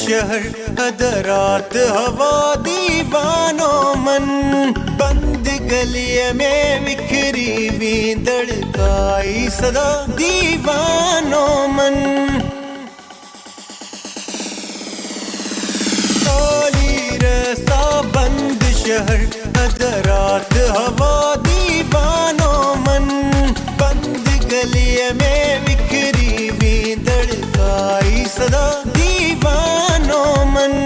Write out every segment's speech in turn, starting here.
शहर हदरात हवा दीवानों मन, बंद गलिये में बिखरी हुई धड़काई सदा दीवानों मन। खाली रास्ता बंद शहर हदरात हवा दीवानों मन, बंद गलिये में बिखरी हुई धड़काई सदा दीवानों मन।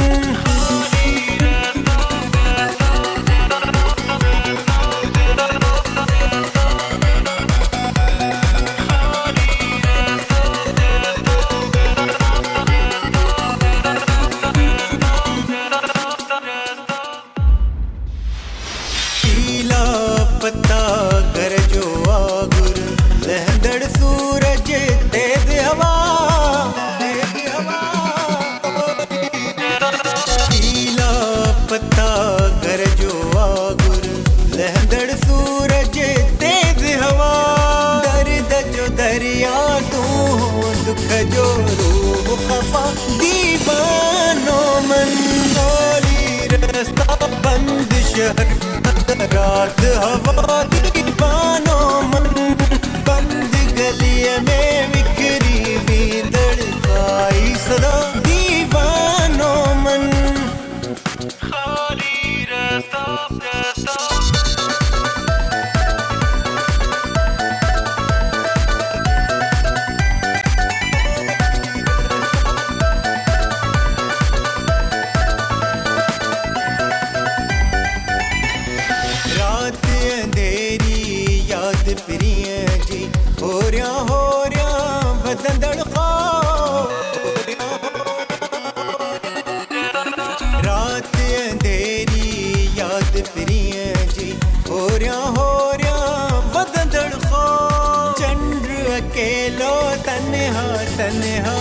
पत्ता कर जो आगुर लहदड़ सूरज तेज हवा, पीला पत्ता कर जो आगुर लहदड़ सूरज तेज हवा। दर्द जो दरिया तू हो दुख जो रूह खफा दीवानों मन। खाली रास्ता बंद शहर रात हवा दीवानों मन, बंद गलिये में बिखरी हुई धड़काई सदा दीवानों मन। खाली रास्ता प्रिय जी हो रहा बदन धड़का, रात अंधेरी याद प्रिय जी हो रहा बदन धड़का। चंद्र अकेलो तन्हा तन्हा